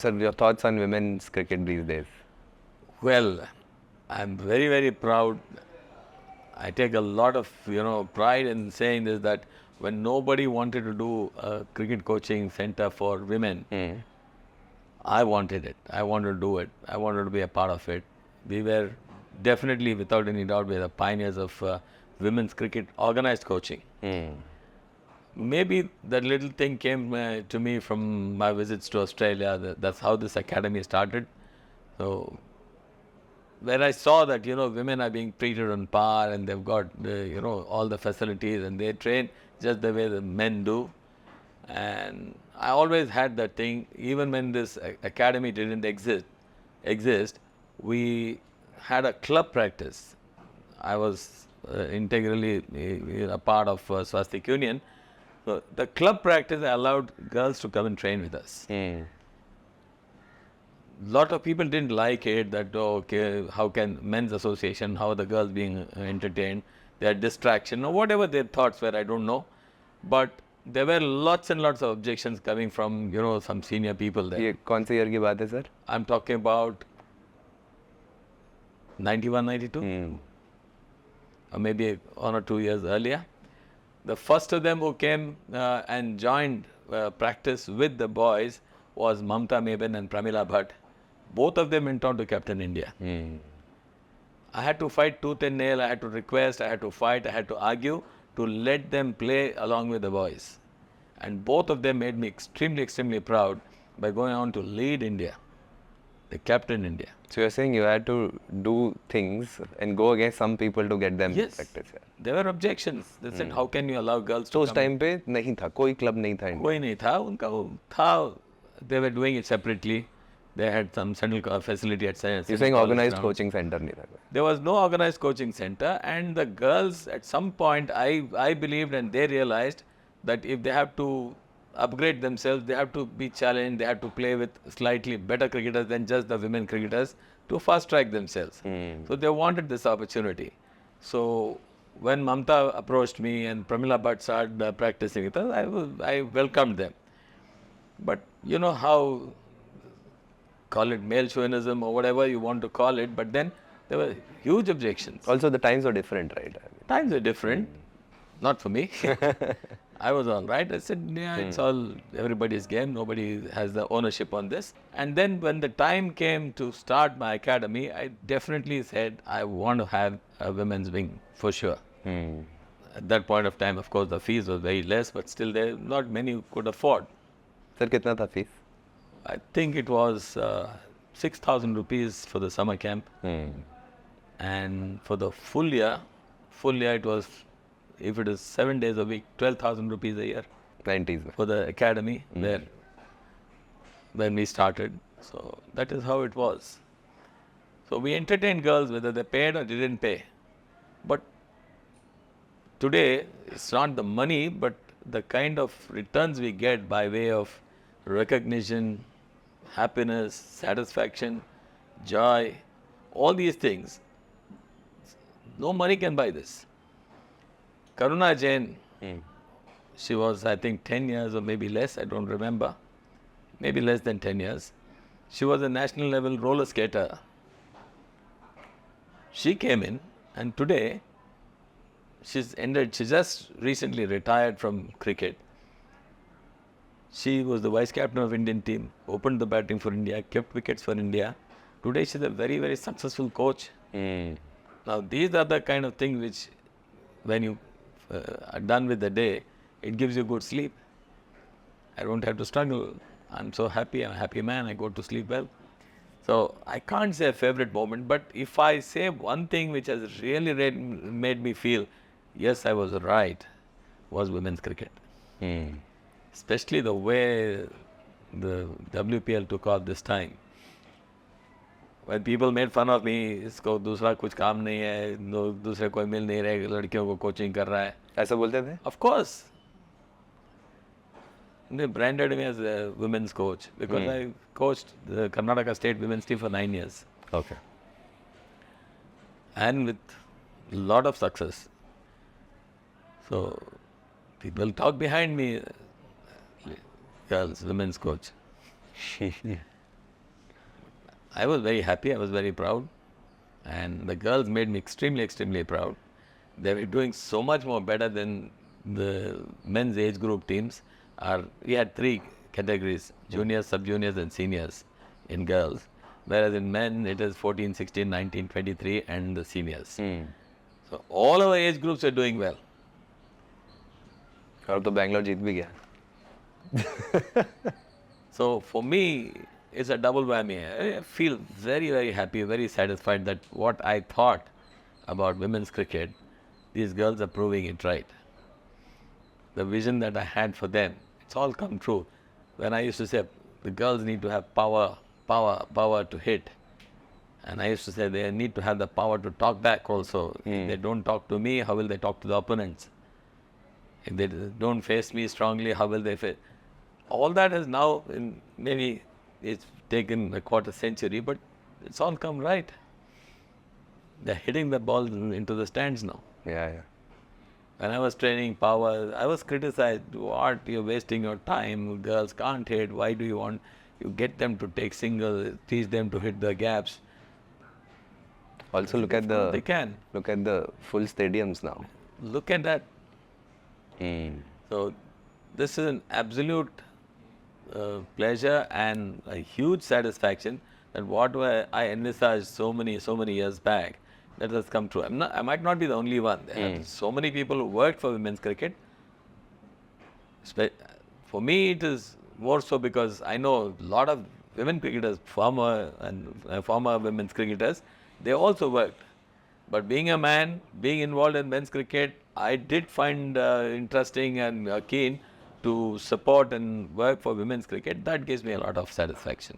Sir, your thoughts on women's cricket these days? Well, I'm very, very proud. I take a lot of, pride in saying this, that when nobody wanted to do a cricket coaching center for women, I wanted it. I wanted to do it. I wanted to be a part of it. We were definitely, without any doubt, we are the pioneers of women's cricket organized coaching. Maybe that little thing came to me from my visits to Australia. That's how this academy started. So where I saw that, women are being treated on par and they've got, all the facilities and they train just the way the men do. And I always had that thing, even when this academy didn't exist, we had a club practice. I was integrally a part of Swastik Union. So the club practice allowed girls to come and train with us. Lot of people didn't like it, that okay, how can men's association, how are the girls being entertained, their distraction or whatever their thoughts were, I don't know. But there were lots and lots of objections coming from, some senior people there. ये कौन से year की बात है sir? I'm talking about 91, 92, or maybe 1 or 2 years earlier. The first of them who came and joined practice with the boys was Mamta Meben and Pramila Bhatt. Both of them went on to captain India. I had to fight tooth and nail, I had to request, I had to fight, I had to argue to let them play along with the boys. And both of them made me extremely, extremely proud by going on to lead India, the captain India. So you're saying you had to do things and go against some people to get them Yes, practice. Yeah. there were objections. They said, how can you allow girls तो to उस come? Time पे नहीं था, कोई club नहीं था India. कोई नहीं था, उनका वो था, they were doing it separately. They had some central facility at You're saying organized coaching center नहीं था. There was no organized coaching center, and the girls at some point, I believed and they realized that if they have to upgrade themselves, they have to be challenged, they have to play with slightly better cricketers than just the women cricketers to fast track themselves. So they wanted this opportunity. So when Mamta approached me and Pramila Bhatt started practicing with us, I welcomed them. But you know how, call it male chauvinism or whatever you want to call it, but then there were huge objections. Also the times were different, right? Times are different. Not for me. I was all right. I said, yeah, it's all everybody's game. Nobody has the ownership on this. And then when the time came to start my academy, I definitely said, I want to have a women's wing for sure. At that point of time, of course, the fees were very less, but still there not many could afford. Sir, कितना था fees? I think it was 6,000 rupees for the summer camp. And for the full year it was, if it is 7 days a week, 12,000 rupees a year. 90s में. For the academy there, when we started. So that is how it was. So we entertained girls whether they paid or didn't pay. But today, it's not the money, but the kind of returns we get by way of recognition, happiness, satisfaction, joy, all these things. No money can buy this. Karuna Jain, she was, I think, 10 years or maybe less, I don't remember. Maybe less than 10 years. She was a national level roller skater. She came in, and today, she just recently retired from cricket. She was the vice captain of Indian team, opened the batting for India, kept wickets for India. Today she's a very, very successful coach. Now these are the kind of things which, when you are done with the day, it gives you good sleep. I don't have to struggle. I'm so happy, I'm a happy man, I go to sleep well. So I can't say a favorite moment, but if I say one thing which has really made me feel, yes, I was right, was women's cricket. Especially the way the WPL took off this time. When people made fun of me, इसको दूसरा कुछ काम नहीं है, दूसरे कोई मिल नहीं रहे, लड़कियों को कोचिंग कर रहा है. ऐसा बोलते थे? Of course. They branded me as a women's coach because I coached the Karnataka State women's team for 9 years. Okay. And with a lot of success. So people talk behind me, girls, women's coach. I was very happy, I was very proud. And the girls made me extremely, extremely proud. They were doing so much more better than the men's age group teams. We had three categories, juniors, sub-juniors and seniors in girls. Whereas in men, it is 14, 16, 19, 23 and the seniors. So all our age groups are doing well. और तो बैंगलोर जीत भी गया. So for me, it's a double whammy. I feel very, very happy, very satisfied that what I thought about women's cricket, these girls are proving it right. The vision that I had for them, it's all come true. When I used to say the girls need to have power, power, power to hit. And I used to say they need to have the power to talk back also. If they don't talk to me, how will they talk to the opponents? If they don't face me strongly, how will they face? All that has now, maybe it's taken a quarter century, but it's all come right. They're hitting the ball into the stands now. Yeah. When I was training power, I was criticized. What, you're wasting your time, girls can't hit, why do you get them to take singles, teach them to hit the gaps. Also They can. Look at the full stadiums now. Look at that. So this is an absolute pleasure and a huge satisfaction that what I envisaged so many years back, that has come true. I might not be the only one. There are so many people who worked for women's cricket. For me, it is more so because I know a lot of women cricketers, former women's cricketers, they also worked. But being a man, being involved in men's cricket, I did find interesting and keen to support and work for women's cricket. That gives me a lot of satisfaction.